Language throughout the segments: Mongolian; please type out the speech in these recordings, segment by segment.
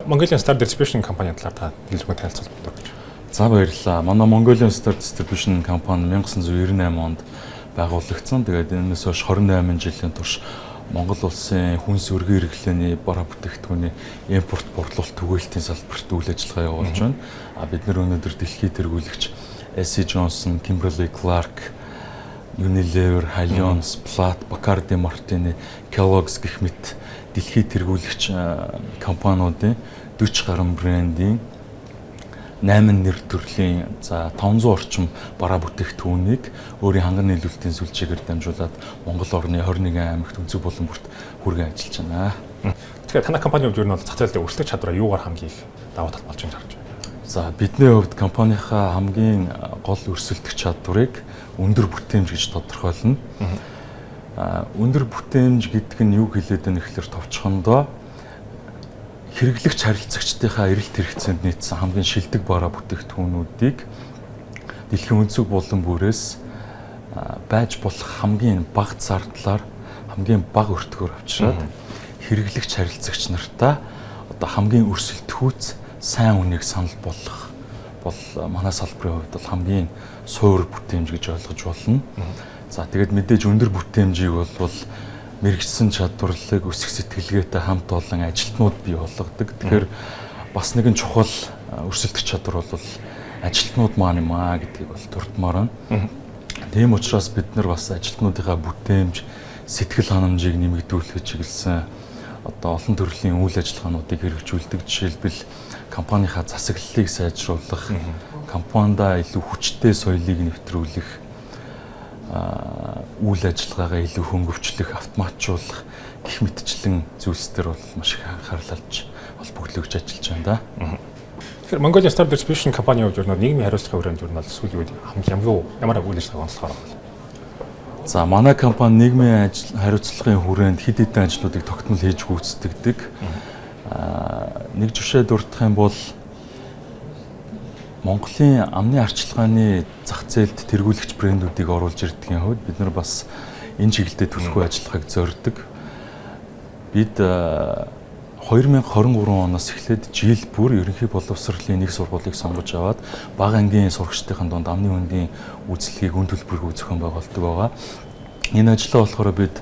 Mongolian Star Distribution компани талаар та хэлбэг танилцуулах болдог гэж. За баярлалаа. Манай Mongolian Star Distribution компани 1998 онд байгуулагдсан. Тэгээд энэс хойш 28 жилийн турш Монгол улсын хүнс өргөн хэрэглээний бараа бүтээгдэхүүний импорт борлуулалт түгээлтийн салбарт үйл ажиллагаа явуулж байна. Бид нэр өнөөдөр дэлхийн тэргүүлэгч SC Johnson, Kimberly Clark, Unilever, Halions, Plat, Bacardi Martini, Kellogg's гэх мэт дэлхийн тэргүүлэгч компаниудын 40 гаруй брендийн 8 нэр төрлийн 500 орчим бараа бүтээгдэхүүнийг өөрийн ханган нийлүүлэлтийн сүлжээгээр дамжуулаад Монгол орны 21 аймагт үзэг болон бүрт хүргэн ажиллаж байна. Тэгэхээр танай компанийн хувьд юу нь зах зээлдээ өрсөлдөх чадвараа юугаар хамгийн их давуу тал болж байна гэж харж байна? За бидний хувьд компанийнхаа хамгийн гол өрсөлдөх чадварыг өндөр бүтээмж гэж тодорхойлно. Өндөр бүтээмж гэдэг нь юу хэлээд байна гэхээр товчхондоо хэрэглэгч харилцагчдынхаа эрэлт хэрэгцээнд нийцсэн хамгийн шилдэг бараа бүтээгдэхүүнүүдийг дэлхийн өнцөг болон бүрээс байж болох хамгийн бага зардлаар хамгийн бага өртгөөр авчираад хэрэглэгч харилцагч нартаа одоо хамгийн өрсөлдөхүйц сайн үнийг санал болгох бол манай салбарын хувьд бол хамгийн суур бүтээмж гэж ойлгож болно. За тэгээд мэдээж өндөр бүтээмжийг бол мэрэгчсэн чадварлаг өсөх сэтгэлгээтэй хамт олон ажилтнууд бий болгодог. Тэгэхээр бас нэгэн чухал өрсөлдөх чадвар бол ажилтнууд маань юм аа гэдгийг бол дурдмаар байна. Тийм учраас бид нар бас ажилтнуудынхаа бүтээмж, сэтгэл ханамжийг нэмэгдүүлэх чиглэсэн одоо олон төрлийн үйл ажиллагаануудыг хэрэгжүүлдэг. Жишээлбэл компанийнхаа засаглалыг сайжруулах, компанида илүү хүчтэй соёлыг нэвтрүүлэх, үйл ажиллагаагаа илүү хөнгөвчлөх, автоматжуулах гэх мэтчлэн зүйлс төр бол маш их анхаарал авч холбогдлогч ажиллаж байна да. Тэгэхээр Mongolian Star Distribution компанийн хувьд нийгмийн хариуцлагын хүрээнд юу нь сүүлийн үед ямар үйл ажиллагаа онцлохоор байна? За манай компани нийгмийн хариуцлагын хүрээнд хэд хэдэн ажлуудыг тогтмол хийж гүйцэтгэдэг. Нэг жишээ дурдах юм бол Монголын амны арчилгааны зах зээлд тэргүүлэгч брэндүүдийг оруулж ирдгийн хувьд бид нар бас энэ чиглэлдээ төлөвлөгөө ажиллахыг зорддог. Бид 2023 оноос эхлээд жил бүр ерөнхий боловсролын нэг сургуулийг сонгож аваад бага ангийн сурагчдын дунд амны хөндийн үйлчлэгийг үн төлбөргүй зохион байгуулдаг байгаа. Энэ ажлаа болохоор бид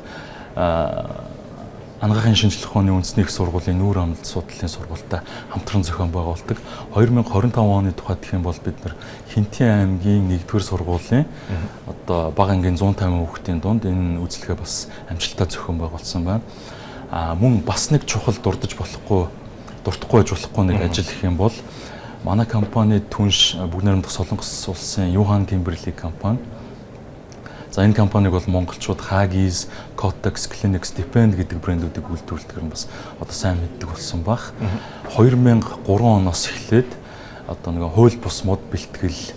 Анагаахын шинжлэх ухааны үндэсний их сургуулийн нүүр амлалт судлалын сургуультай хамтран зохион байгуулдаг. 2025 оны тухайд гэх юм бол бид нар Хинтэн аймгийн 1-р сургуулийн одоо бага ангийн 150 хүүхдийн дунд энэ үйлчлэгээ бас амжилттай зохион байгуулсан байна. Мөн бас нэг чухал дурдахгүй байж болохгүй нэг ажил гэх юм бол манай компани түнш бүгд найрамдах Солонгос улсын Юхан Kimberly компани. За энэ компаниг бол монголчууд Huggies, Kotex, Kleenex, Depend гэдэг брэндүүдийг үйлдвэрлэдэг нь бас одоо сайн мэддэг болсон баг. 2003 оноос эхлээд одоо нэг хууль бус мод бэлтгэл,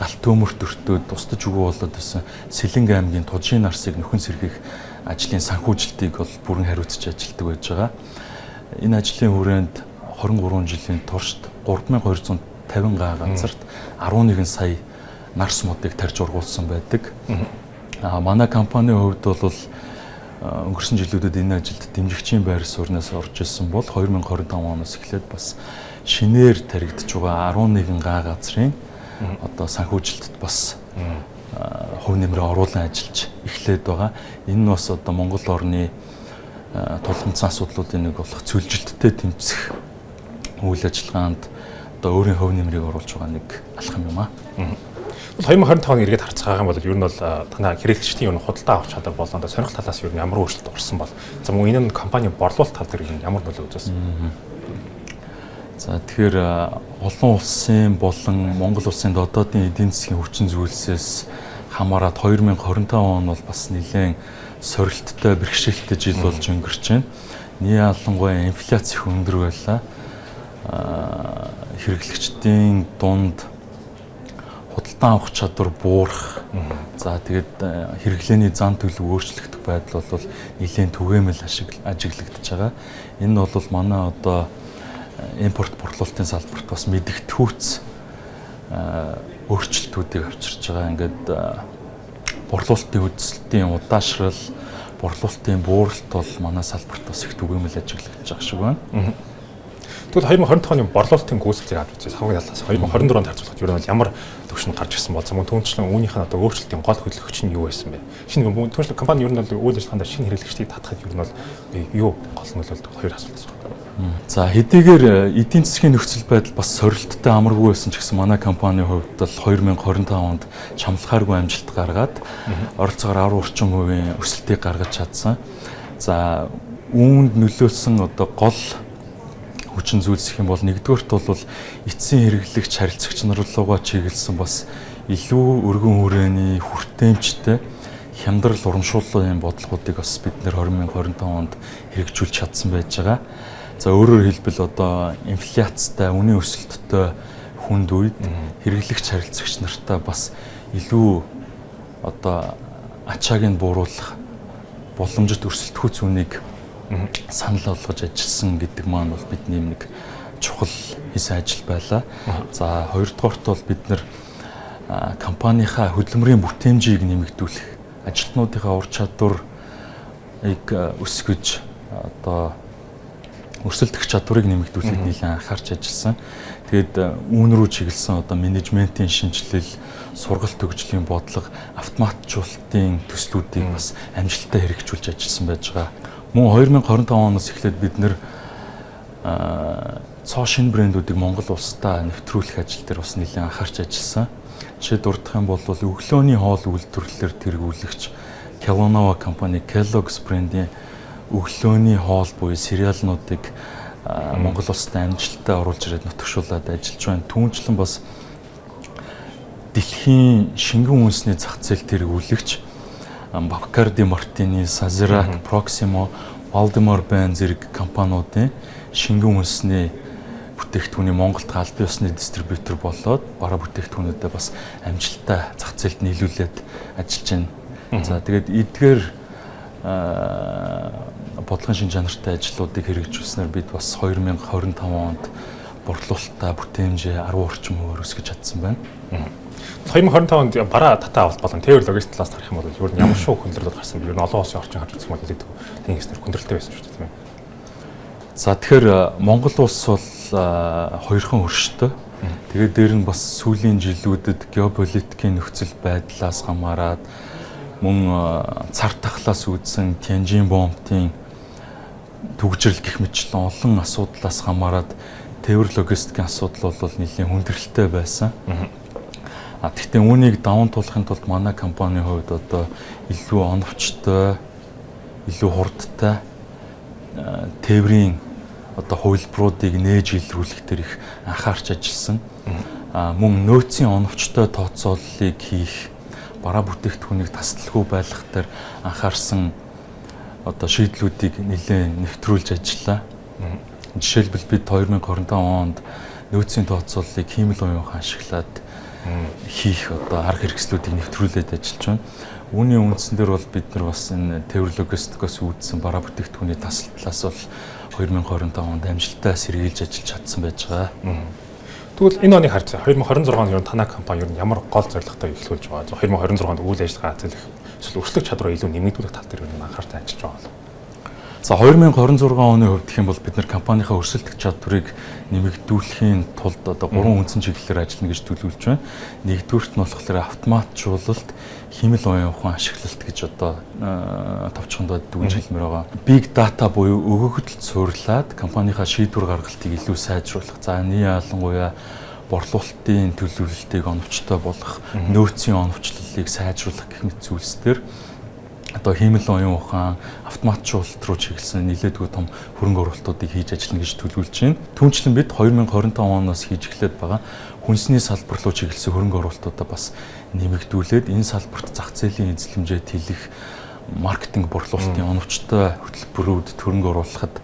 галт төмөрт өртөөд тусдаж өгөө болоод байсан Сэлэнг аймгийн Тужийн нарсыг нөхөн сэргийх ажлын санхүүжилтийг бол бүрэн хариуцж ажилладаг байж байгаа. Энэ ажлын хүрээнд 23 жилийн туршид 3250 га газарт 11 сая нарс модыг тарьж ургуулсан байдаг. Манай компанийн хувьд бол өнгөрсөн жилүүдэд энэ ажилд дэмжигчийн байр сууриас орж ирсэн бол 2025 оноос эхлээд бас шинээр таригдж байгаа 11 га газрын одоо санхүүжилтд бас хувь нэмрээ оруулан ажиллаж эхлээд байгаа. Энэ нь бас одоо Монгол орны тулгымцсан асуудлуудын нэг болох цөлжилттэй тэмцэх үйл ажиллагаанд одоо өөрийн хувь нэмрийг оруулж байгаа нэг алхам юм аа. 2025 оны эргээд харцгаагаа юм бол ер нь бол танай хэрэглэгчдийн ер нь худалдаа авах чадвар болон сонирхол талаас ер нь ямар өөрчлөлт орсон бол за мөн энэ нь компани борлуулалт тал дээр ямар нөлөө үзүүлсэн? За тэгэхээр олон улсын болон Монгол улсын дотоодын эдийн засгийн хүчин зүйлсээс хамаарат 2025 он бол бас нэлээд сорилттой бэрхшээлтэй жил болж өнгөрч байна. Ялангуяа инфляц их өндөр байлаа. Хэрэглэгчдийн дунд худалдан авах чадвар буурах. За тэгээд хэрэглээний зан төлөв өөрчлөгдөх байдал бол нэлээд түгээмэл ажиглагдаж байгаа. Энэ нь бол манай одоо импорт борлуулалтын салбарт бас мэдэгдэхүйц өөрчлөлтүүдийг авчирч байгаа. Ингээд борлуулалтын үдсэлтийн удаашрал, борлуулалтын бууралт бол манай салбарт бас их түгээмэл ажиглагдаж байгаа шиг байна. Тэгвэл 2025 оны борлуулалтын гүйцэтгэлийг авч үзье. Хамгийн талаас 2024 онд харьцуулахад ер нь ямар төвшөнд гарч ирсэн бол мөн түүнчлэн үүнийх нь одоо өөрчлөлтийн гол хөдөлгөгч нь юу байсан бэ? Шинэ түүнчлэн компани ер нь бол үйл ажиллагаанд шинэ хэрэглэгчдийг татахад ер нь бол юу гол нөлөөлдөг хоёр асуулт байна. За хэдийгээр эдийн засгийн нөхцөл байдал бас сорилттой амаргүй байсан ч гэсэн манай компанийн хувьд бол 2025 онд чамлахааргүй амжилт гаргаад оролцоогоор 10 орчим хувийн өсөлтийг гаргаж чадсан. За үүнд нөлөөлсөн одоо гол хүчин зүйлс гэх юм бол нэгдүгээрт бол эцсийн хэрэглэгч харилцагч нар руугаа чиглэсэн бас илүү өргөн хүрээний хүртээмжтэй хямдрал урамшууллын бодлогоодыг бас бид нэр 2025 онд хэрэгжүүлж чадсан байж байгаа. За өөрөөр хэлбэл одоо инфляцтай, үнийн өсөлттэй хүнд үед хэрэглэгч харилцагч нартай бас илүү одоо ачааг нь бууруулах боломжит өрсөлдөхүй зүүнийг санал болгож ажилласан гэдэг маань бол бидний нэг чухал хийсэн ажил байлаа. За хоёрдугаарт бол бид нэр компанийнхаа хөдөлмөрийн бүтээмжийг нэмэгдүүлэх, ажилтнуудынхаа ур чадварыг өсгөж одоо өрсөлдөх чадварыг нэмэгдүүлэхэд нэлээд анхаарч ажилласан. Тэгээд үүн рүү чиглэсэн одоо менежментийн шинжилэл, сургалт төгжлийн бодлого, автоматжуулалтын төслүүдийг бас амжилттай хэрэгжүүлж ажилласан байж байгаа. Мөн 2025 оноос эхлээд бид нэр цоо шинэ брэндүүдийг Монгол улстай нэвтрүүлэх ажил дээр бас нэлээд анхаарч ажилласан. Жишээ дурдах юм бол өглөөний хоол үйлдвэрлэлээр тэргүүлэгч Kellanova компани Kellogg's брэндийн өглөөний хоол буюу cereal-нуудыг Монгол улсад амжилттай оруулж ирээд нутагшуулаад ажиллаж байна. Түүнчлэн бас дэлхийн шингэн үндэсний зах зээл тэргүүлэгч Bacardi Martini, Sazerac, Proximo, Valdemar Band зэрэг компаниудын шингэн үндэсний бүтээгдэхүүний Монголд аль биесны дистрибьютор болоод бараа бүтээгдэхүүнүүдэд бас амжилттай зах зээлд нийлүүлээд ажиллаж байна. За тэгээд эдгээр бодлогын шин чанартай ажлуудыг хэрэгжүүлснээр бид бас 2025 онд борлуулалтаа бүтээмжээ 10 орчим хувиар өсгөж чадсан байна. 2025 онд бараа татаа авалт болон тээвэр логистик талаас харах юм бол ер нь ямар шоу хүндрэлүүд гарсан бэ? Ер нь олон улсын орчин харж үзэх юм бол хэлээд тийм хэснэр хүндрэлтэй байсан шүү дээ тийм ээ. За тэгэхээр Монгол улс бол хоёрхан өршөлтөө. Тэгээд дээр нь бас сүүлийн жилүүдэд геополитикийн нөхцөл байдлаас хамаарат мөн цар тахлаас үүдсэн Тяньжин бомбын төгжрөл гэх мэтлэн олон асуудлаас хамаарат тээвэр логистикийн асуудал бол нэлийн хүндрэлтэй байсан. Гэхдээ үүнийг даван туулахын тулд манай компанийн хувьд одоо илүү оновчтой, илүү хурдтай тээврийн одоо хувилбаруудыг нээж илрүүлэх төр их анхаарч ажилласан. Мөн нөөцийн оновчтой тооцооллыг хийх, бараа бүтээгдэхүүнийг тасалгүй байлгах төр анхаарсан одоо шийдлүүдийг нэлээд нэвтрүүлж ажиллаа. Жишээлбэл бид 2025 онд нөөцийн тооцооллыг хиймэл оюун ашиглаад хийх одоо арга хэрэгслүүдийг нэвтрүүлээд ажиллаж байна. Үүний үндсэн дээр бол бид нар бас энэ тээвэр логистикоос үүдсэн бараа бүтээгдэхүүний тасал талаас бол 2025 онд амжилттай сэргийлж ажиллаж чадсан байж байгаа. Тэгвэл энэ оны харьцаа 2026 онд ер нь танай компани ер нь ямар гол зорилготой эхлүүлж байгаа. 2026 онд үйл ажиллагаа эзэлэх эсвэл өрсөлдөх чадвараа илүү нэмэгдүүлэх тал дээр ер нь анхаартай ажиллаж байгаа. За 2026 оны хувьд гэх юм бол бид нар компанийнхаа өрсөлдөх чадварыг нэмэгдүүлэхийн тулд одоо 3 үндсэн чиглэлээр ажиллана гэж төлөвлөж байна. Нэгдүгürt нь болохоор автоматжуулалт, хэмэл оюун ухаан ашиглалт гэж одоо товчхондоо дүгнж хэлмээр байгаа. Big data буюу өгөгдөлд суурлаад компанийнхаа шийдвэр гаргалтыг илүү сайжруулах. За ялангуяа борлуулалтын төлөвлөлтийг оновчтой болгох, нөөцийн оновчлолыг сайжруулах гэх мэт зүйлсээр одоо хиймэл оюун ухаан, автоматжуулалт руу чиглэсэн нэлээдгүй том хөрөнгө оруулалтуудыг хийж ажиллана гэж төлөвлөж байна. Түүнчлэн бид 2025 оноос хийж эхлээд байгаа хүнсний салбар руу чиглэсэн хөрөнгө оруулалтуудаа бас нэмэгдүүлээд энэ салбарт зах зээлийн эзлэмжээ тэлэх, маркетинг борлуулалтын оновчтой хөтөлбөрүүд хөрөнгө оруулахад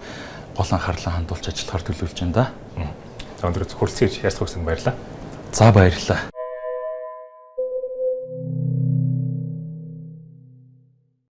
гол анхаарлаа хандуулж ажиллахаар төлөвлөж байна да. За өнөөдөр хүрэлцэн ярьцгаасан баярлалаа. За баярлалаа.